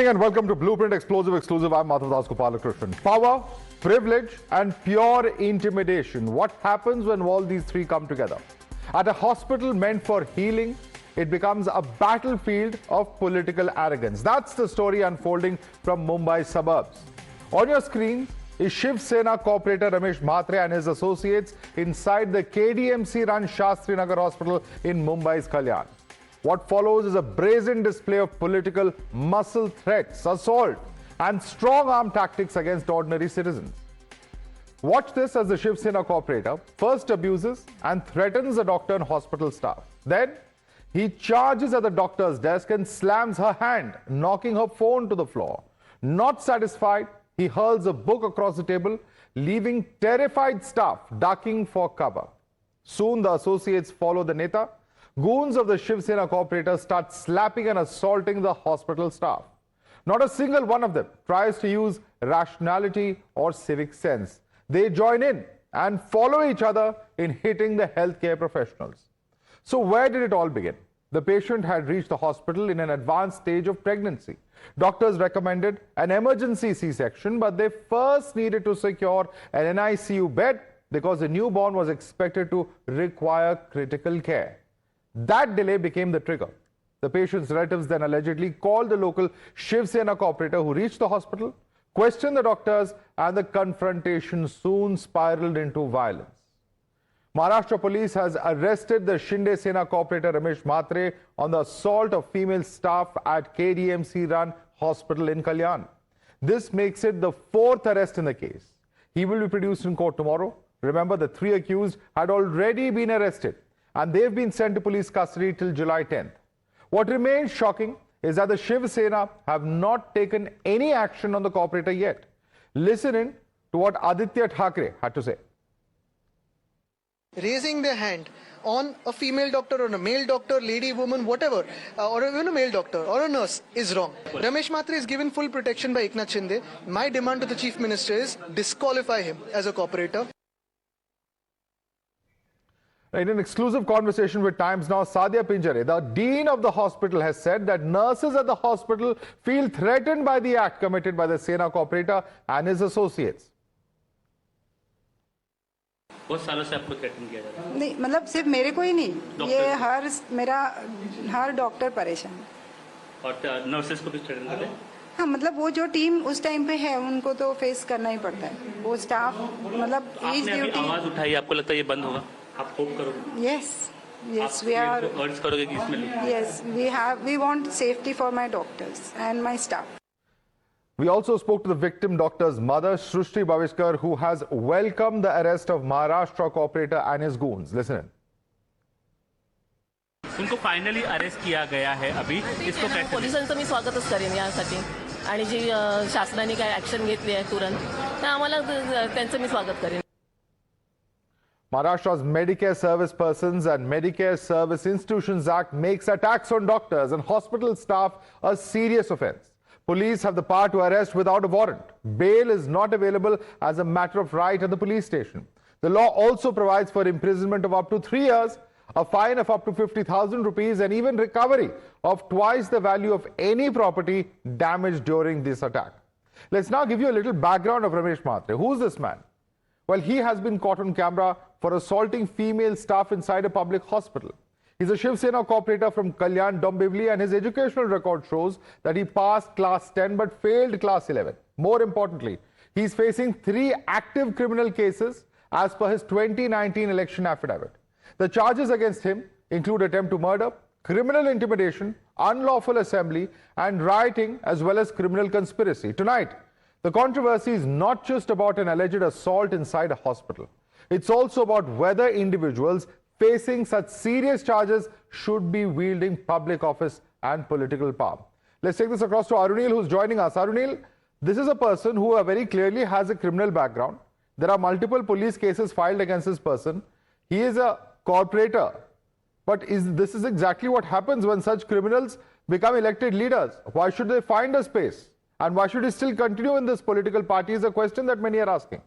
evening and welcome to Blueprint Explosive Exclusive. I'm Madhavdas. Power, privilege and pure intimidation. What happens when all these three come together? At a hospital meant for healing, it becomes a battlefield of political arrogance. That's the story unfolding from Mumbai's suburbs. On your screen is Shiv Sena Corporator Ramesh Mhatre and his associates inside the KDMC-run Shastri Nagar Hospital in Mumbai's Kalyan. What follows is a brazen display of political muscle, threats, assault and strong-arm tactics against ordinary citizens. Watch this as the Shiv Sena Corporator first abuses and threatens a doctor and hospital staff. Then he charges at the doctor's desk and slams her hand, knocking her phone to the floor. Not satisfied, he hurls a book across the table, leaving terrified staff ducking for cover. Soon the associates follow the neta. Goons of the Shiv Sena Corporator start slapping and assaulting the hospital staff. Not a single one of them tries to use rationality or civic sense. They join in and follow each other in hitting the healthcare professionals. So where did it all begin? The patient had reached the hospital in an advanced stage of pregnancy. Doctors recommended an emergency C-section, but they first needed to secure an NICU bed because the newborn was expected to require critical care. That delay became the trigger. The patient's relatives then allegedly called the local Shiv Sena Corporator, who reached the hospital, questioned the doctors, and the confrontation soon spiraled into violence. Maharashtra police has arrested the Shiv Sena Corporator Ramesh Mhatre on the assault of female staff at KDMC-run hospital in Kalyan. This makes it the fourth arrest in the case. He will be produced in court tomorrow. Remember, the three accused had already been arrested and they've been sent to police custody till July 10th. What remains shocking is that the Shiv Sena have not taken any action on the corporator yet. Listen in to what Aditya Thackeray had to say. Raising their hand on a female doctor or a male doctor, lady, woman, whatever, or even a male doctor or a nurse is wrong. Ramesh Mhatre is given full protection by Eknath Shinde. My demand to the Chief Minister is disqualify him as a corporator. In an exclusive conversation with Times Now, Sadia Pinjare, the dean of the hospital, has said that nurses at the hospital feel threatened by the act committed by the Sena Corporator and his associates. बहुत सालों से आपको threaten किया जा रहा है? नहीं, मतलब सिर्फ मेरे को ही नहीं, ये हर डॉक्टर परेशान है और नर्सेस को भी थ्रेटन करते हैं? हाँ, मतलब वो जो टीम उस टाइम पे है उनको तो फेस करना ही पड़ता है. वो स्टाफ मतलब एज ड्यूटी आवाज उठाई, आपको लगता है ये बंद होगा? आप होप करोगे? Yes, we are. अर्ज करोगे कि इसमें? Yes, we want safety for my doctors and my staff. We also spoke to the victim doctor's mother, Srushti Bhavishkar, who has welcomed the arrest of Maharashtra Corporator and his goons. Listen in. उनको finally arrest किया गया है अभी. इसको कैसे? पोलिसांचं मी स्वागतच करेन यासाठी आणि जी शासनाने काय ऍक्शन घेतली आहे तुरंत तर आम्हाला त्यांचं मी स्वागत करेन. Maharashtra's Medicare Service Persons and Medicare Service Institutions Act makes attacks on doctors and hospital staff a serious offence. Police have the power to arrest without a warrant. Bail is not available as a matter of right at the police station. The law also provides for imprisonment of up to 3 years, a fine of up to 50,000 rupees and even recovery of twice the value of any property damaged during this attack. Let's now give you a little background of Ramesh Mhatre. Who's this man? Well, he has been caught on camera for assaulting female staff inside a public hospital. He's a Shiv Sena Corporator from Kalyan-Dombivli and his educational record shows that he passed class 10 but failed class 11. More importantly, he's facing 3 active criminal cases as per his 2019 election affidavit. The charges against him include attempt to murder, criminal intimidation, unlawful assembly and rioting as well as criminal conspiracy. Tonight, the controversy is not just about an alleged assault inside a hospital. It's also about whether individuals facing such serious charges should be wielding public office and political power. Let's take this across to Arunil, who's joining us. Arunil, this is a person who very clearly has a criminal background. There are multiple police cases filed against this person. He is a corporator. But this is exactly what happens when such criminals become elected leaders. Why should they find a space? And why should he still continue in this political party is a question that many are asking.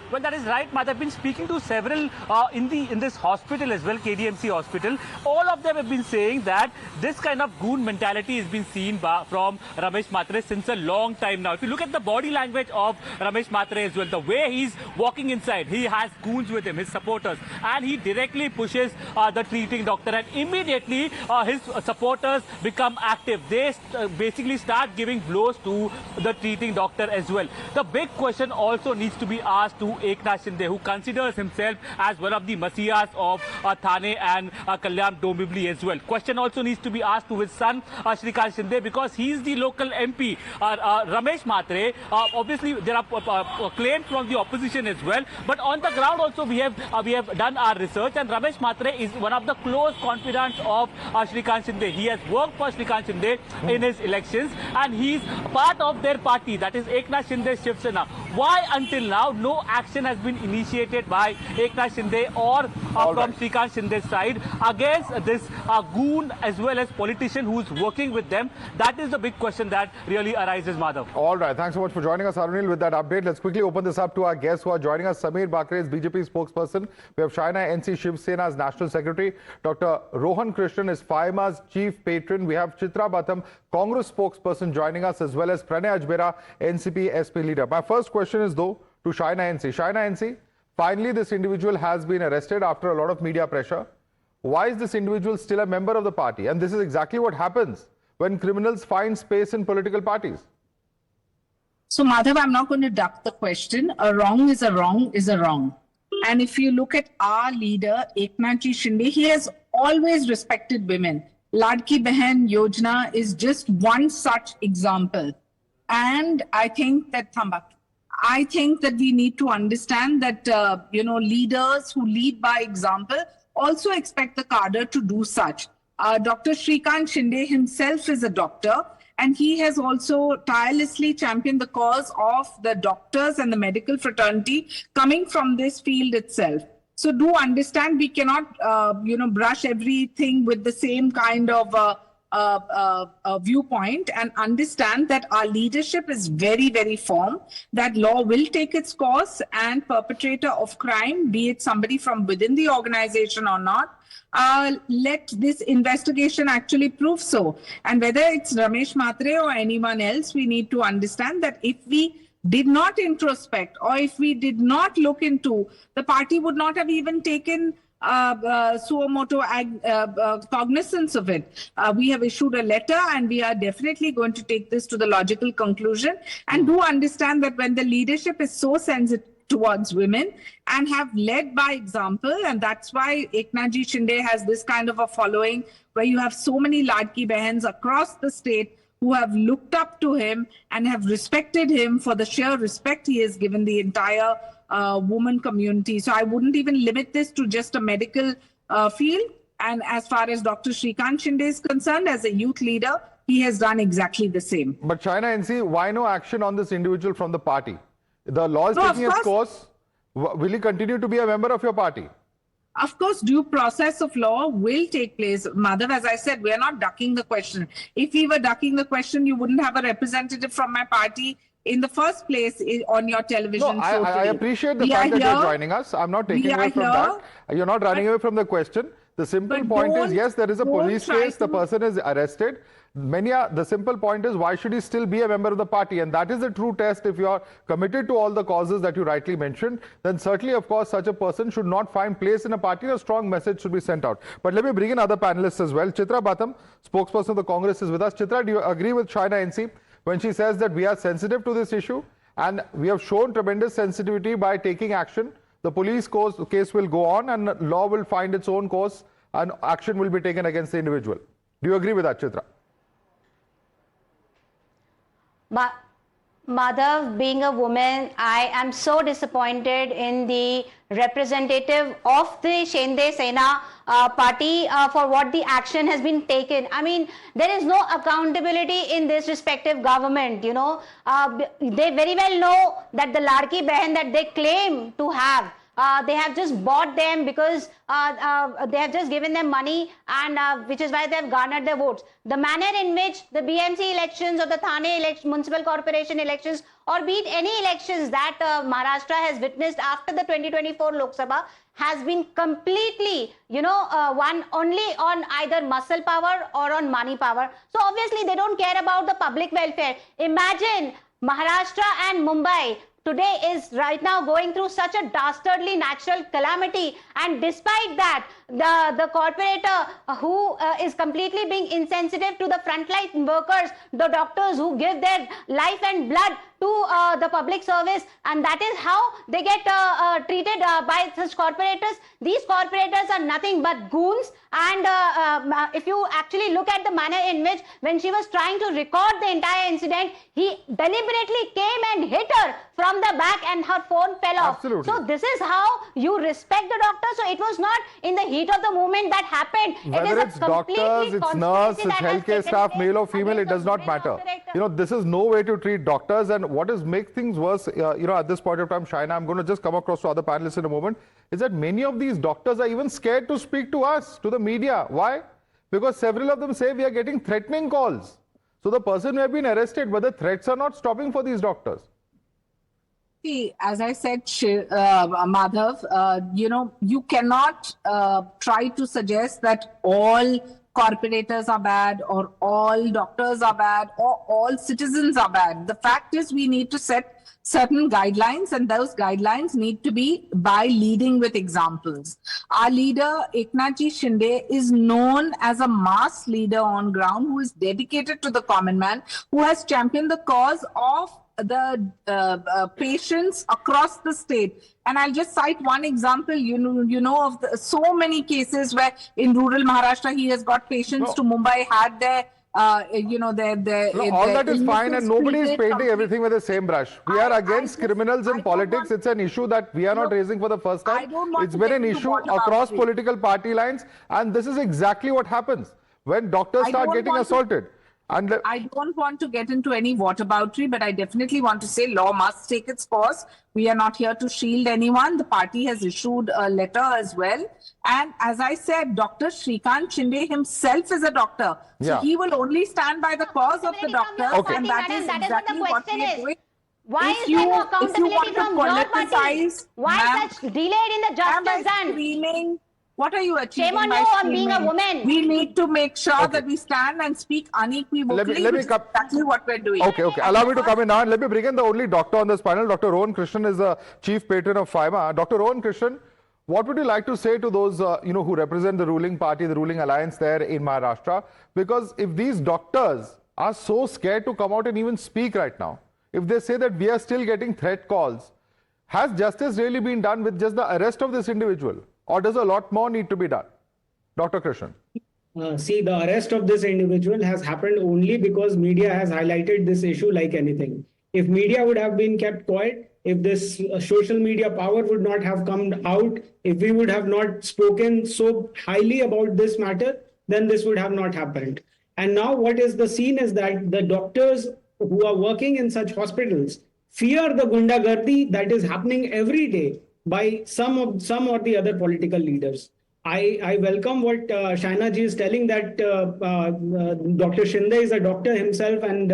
Well, that is right, Madhav. I've been speaking to several in this hospital as well, KDMC hospital. All of them have been saying that this kind of goon mentality has been seen from Ramesh Mhatre since a long time now. If you look at the body language of Ramesh Mhatre as well, the way he's walking inside, he has goons with him, his supporters, and he directly pushes the treating doctor, and immediately his supporters become active. They basically start giving blows to the treating doctor as well. The big question also needs to be asked to Eknath Shinde, who considers himself as one of the messiahs of Thane and Kalyan-Dombivli as well. Question also needs to be asked to his son Shrikant Shinde, because he is the local MP. Ramesh Mhatre, obviously there are claims from the opposition as well, but on the ground also we have done our research, and Ramesh Mhatre is one of the close confidants of Shrikant Shinde. He has worked for Shrikant Shinde in his elections, and he's part of their party, that is Eknath Shinde Shiv Sena. Why until now no action has been initiated by Eknath Shinde or from Shrikant Shinde's side against this goon as well as politician who's working with them? That is the big question that really arises, Madhav. All right. Thanks so much for joining us, Arunil, with that update. Let's quickly open this up to our guests who are joining us. Sameer Bakre is BJP spokesperson. We have Shaina NC Shiv Sena's National Secretary. Dr. Rohan Krishnan is FIMA's chief patron. We have Chitra Batham, Congress spokesperson, joining us, as well as Pranay Ajbera, NCP SP leader. My first question is, though, to Shaina NC. Shaina NC, finally this individual has been arrested after a lot of media pressure. Why is this individual still a member of the party? And this is exactly what happens when criminals find space in political parties. So, Madhav, I'm not going to duck the question. A wrong is a wrong is a wrong. And if you look at our leader, Eknath Shinde, he has always respected women. Ladki Behan Yojana is just one such example. And I think that, we need to understand that, leaders who lead by example also expect the cadre to do such. Dr. Shrikant Shinde himself is a doctor, and he has also tirelessly championed the cause of the doctors and the medical fraternity coming from this field itself. So do understand, we cannot, brush everything with the same kind of viewpoint, and understand that our leadership is very, very firm, that law will take its course, and perpetrator of crime, be it somebody from within the organization or not, let this investigation actually prove so. And whether it's Ramesh Mhatre or anyone else, we need to understand that if we did not introspect, or if we did not look into, the party would not have even taken suo moto cognizance of it. We have issued a letter, and we are definitely going to take this to the logical conclusion. And do understand that when the leadership is so sensitive towards women and have led by example, and that's why Eknath Shinde has this kind of a following, where you have so many Ladki Behans across the state who have looked up to him and have respected him for the sheer respect he has given the entire woman community. So I wouldn't even limit this to just a medical field. And as far as Dr. Shrikant Shinde is concerned, as a youth leader, he has done exactly the same. But China NC, why no action on this individual from the party? The law is taking its course. Will he continue to be a member of your party? Of course, due process of law will take place. Madhav, as I said, we are not ducking the question. If we were ducking the question, you wouldn't have a representative from my party in the first place on your television show. I appreciate the fact that you're joining us. I'm not taking away from that. You're not running away from the question. The simple point is, yes, there is a police case. The person is arrested. The simple point is, why should he still be a member of the party? And that is the true test. If you are committed to all the causes that you rightly mentioned, then certainly, of course, such a person should not find place in a party. A strong message should be sent out. But let me bring in other panelists as well. Chitra Batham, spokesperson of the Congress, is with us. Chitra, do you agree with Shaina NC when she says that we are sensitive to this issue and we have shown tremendous sensitivity by taking action? The police case will go on and law will find its own course and action will be taken against the individual. Do you agree with that, Chitra? Madhav, being a woman, I am so disappointed in the representative of the Shinde Sena party for what the action has been taken. I mean, there is no accountability in this respective government, they very well know that the Ladki Behan that they claim to have, they have just bought them because they have just given them money, and which is why they have garnered their votes. The manner in which the BMC elections or the Thane election, municipal corporation elections, or be it any elections that Maharashtra has witnessed after the 2024 Lok Sabha has been completely, won only on either muscle power or on money power. So obviously they don't care about the public welfare. Imagine Maharashtra and Mumbai today is right now going through such a dastardly natural calamity, and despite that, the corporator who is completely being insensitive to the frontline workers, the doctors who give their life and blood to the public service, and that is how they get treated by such corporators. These corporators are nothing but goons, and if you actually look at the manner in which, when she was trying to record the entire incident, he deliberately came and hit her from the back and her phone fell off. Absolutely. So this is how you respect the doctor. So it was not in the heat of the moment that happened. Whether it's doctors, it's nurse, it's healthcare staff, male or female, it does not matter. This is no way to treat doctors. And what is make things worse, at this point of time, Shaina, I'm going to just come across to other panelists in a moment, is that many of these doctors are even scared to speak to us, to the media. Why? Because several of them say we are getting threatening calls. So the person may have been arrested, but the threats are not stopping for these doctors. See, as I said, Madhav, you cannot try to suggest that all corporators are bad, or all doctors are bad, or all citizens are bad. The fact is, we need to set certain guidelines, and those guidelines need to be by leading with examples. Our leader, Eknathji Shinde, is known as a mass leader on ground who is dedicated to the common man, who has championed the cause of the patients across the state. And I'll just cite one example, of so many cases where in rural Maharashtra he has got patients to Mumbai, had their all that is fine, and nobody is painting everything with the same brush. We are against criminals in politics. It's an issue that we are not raising for the first time. It's been an issue across political party lines, and this is exactly what happens when doctors start getting assaulted. And I don't want to get into any whataboutery, but I definitely want to say law must take its course. We are not here to shield anyone. The party has issued a letter as well. And as I said, Dr. Shrikant Shinde himself is a doctor. So he will only stand by the cause of the doctors. Okay. And that is exactly what we are doing. Why is there no accountability from your party? Why is such delayed in the justice done? What are you achieving? Shame on you on being a woman. We need to make sure that we stand and speak unequivocally, which is exactly what we're doing. Okay. Allow me to come in now, and let me bring in the only doctor on this panel. Dr. Rohan Krishnan is the chief patron of FIMA. Dr. Rohan Krishnan, what would you like to say to those who represent the ruling party, the ruling alliance there in Maharashtra? Because if these doctors are so scared to come out and even speak right now, if they say that we are still getting threat calls, has justice really been done with just the arrest of this individual? Or does a lot more need to be done? Dr. Krishnan. See, the arrest of this individual has happened only because media has highlighted this issue like anything. If media would have been kept quiet, if this social media power would not have come out, if we would have not spoken so highly about this matter, then this would have not happened. And now what is the scene is that the doctors who are working in such hospitals fear the gundagardi that is happening every day by some or the other political leaders. I welcome what Shaina ji is telling, that Dr. Shinde is a doctor himself, and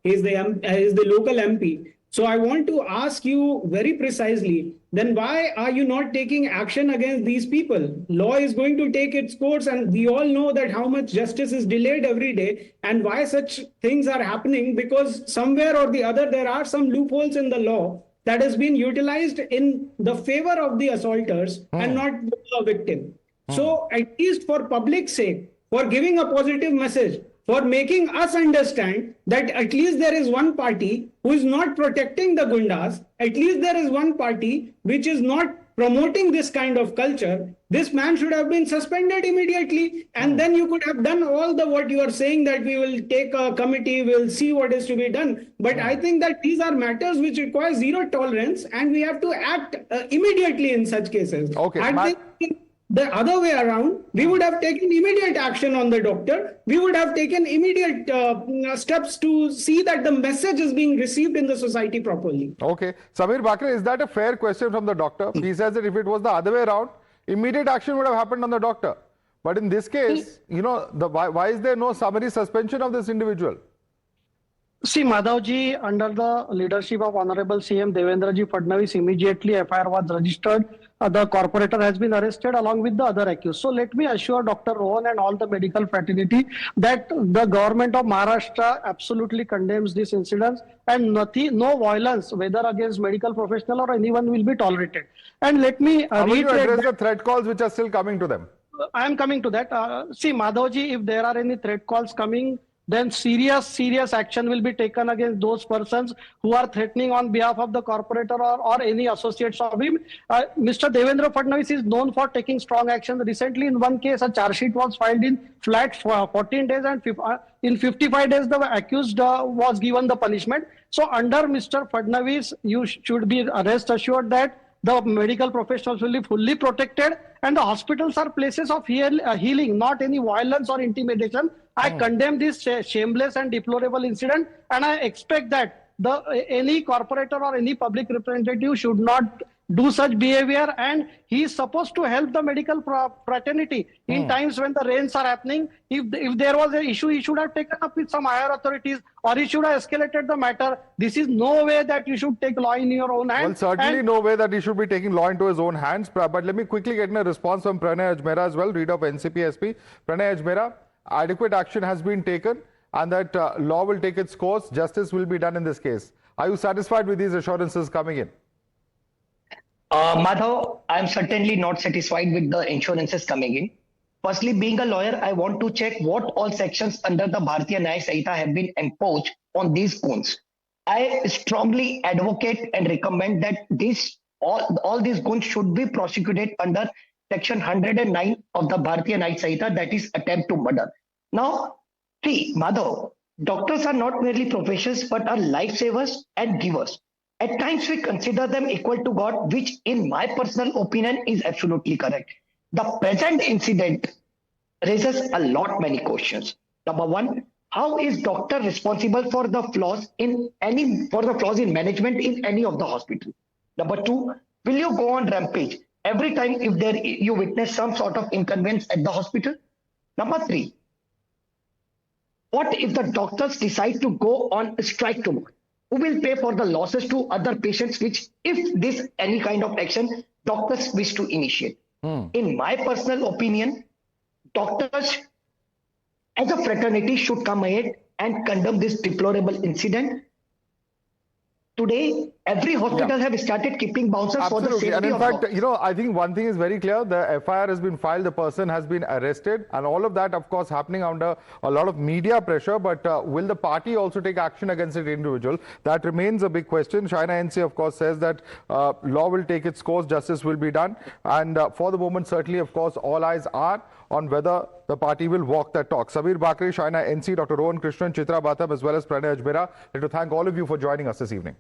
he is the local MP. So I want to ask you very precisely, then why are you not taking action against these people? Law is going to take its course, and we all know that how much justice is delayed every day, and why such things are happening, because somewhere or the other there are some loopholes in the law that has been utilized in the favor of the assaulters and not the victim. So at least for public sake, for giving a positive message, for making us understand that at least there is one party who is not protecting the gundas, at least there is one party which is not promoting this kind of culture, this man should have been suspended immediately, and then you could have done all the what you are saying, that we will take a committee, we'll see what is to be done. But I think that these are matters which require zero tolerance, and we have to act immediately in such cases. Okay. the other way around, we would have taken immediate action on the doctor. We would have taken immediate steps to see that the message is being received in the society properly. Okay. Samir Bakre, is that a fair question from the doctor? He says that if it was the other way around, immediate action would have happened on the doctor. But in this case, you know, why is there no summary suspension of this individual? See, Madhavji, under the leadership of Honorable CM Devendraji Fadnavis, immediately FIR was registered. The corporator has been arrested along with the other accused. So let me assure Dr. Rohan and all the medical fraternity that the government of Maharashtra absolutely condemns this incident, and no violence, whether against medical professional or anyone, will be tolerated. And let me How will you reiterate address the threat calls which are still coming to them? I am coming to that. See, Madhavji, if there are any threat calls coming, then serious action will be taken against those persons who are threatening on behalf of the corporator or any associates of him. Mr. Devendra Fadnavis is known for taking strong action. Recently, in one case, a charge sheet was filed in flat 14 days, and in 55 days, the accused was given the punishment. So under Mr. Fadnavis, you should be rest assured that the medical professionals will be fully protected, and the hospitals are places of healing, not any violence or intimidation. I condemn this shameless and deplorable incident, and I expect that any corporator or any public representative should not do such behavior, and he is supposed to help the medical fraternity in times when the rains are happening. If there was an issue, he should have taken up with some higher authorities, or he should have escalated the matter. This is no way that you should take law in your own hands. Well, certainly no way that he should be taking law into his own hands. But let me quickly get a response from Pranay Ajmera as well, leader of NCP SP. Pranay Ajmera, adequate action has been taken and that law will take its course. Justice will be done in this case. Are you satisfied with these assurances coming in? Madhav, I am certainly not satisfied with the insurances coming in. Firstly, being a lawyer, I want to check what all sections under the Bharatiya Nyaya Sanhita have been imposed on these goons. I strongly advocate and recommend that all these goons should be prosecuted under Section 109 of the Bharatiya Nyaya Sanhita, that is attempt to murder. Now, see, Madhav, doctors are not merely professions but are lifesavers and givers. At times, we consider them equal to God, which in my personal opinion is absolutely correct. The present incident raises many questions. Number one, how is doctor responsible for the flaws in management in any of the hospital? Number two, will you go on rampage every time if you witness some sort of inconvenience at the hospital? Number three, what if the doctors decide to go on strike tomorrow? Who will pay for the losses to other patients, which if any kind of action doctors wish to initiate? In my personal opinion, doctors as a fraternity should come ahead and condemn this deplorable incident. Today, every hospital have started keeping bouncers for the safety and in of fact, doctors. you know, I think one thing is very clear. The FIR has been filed, the person has been arrested, and all of that, of course, happening under a lot of media pressure. But will the party also take action against the individual? That remains a big question. China NC, of course, says that law will take its course, justice will be done. And for the moment, certainly, of course, all eyes are on whether the party will walk that talk. Samir Bakre, China NC, Dr. Rohan Krishnan, Chitra Batham, as well as Pranay Ajmera. I'd like to thank all of you for joining us this evening.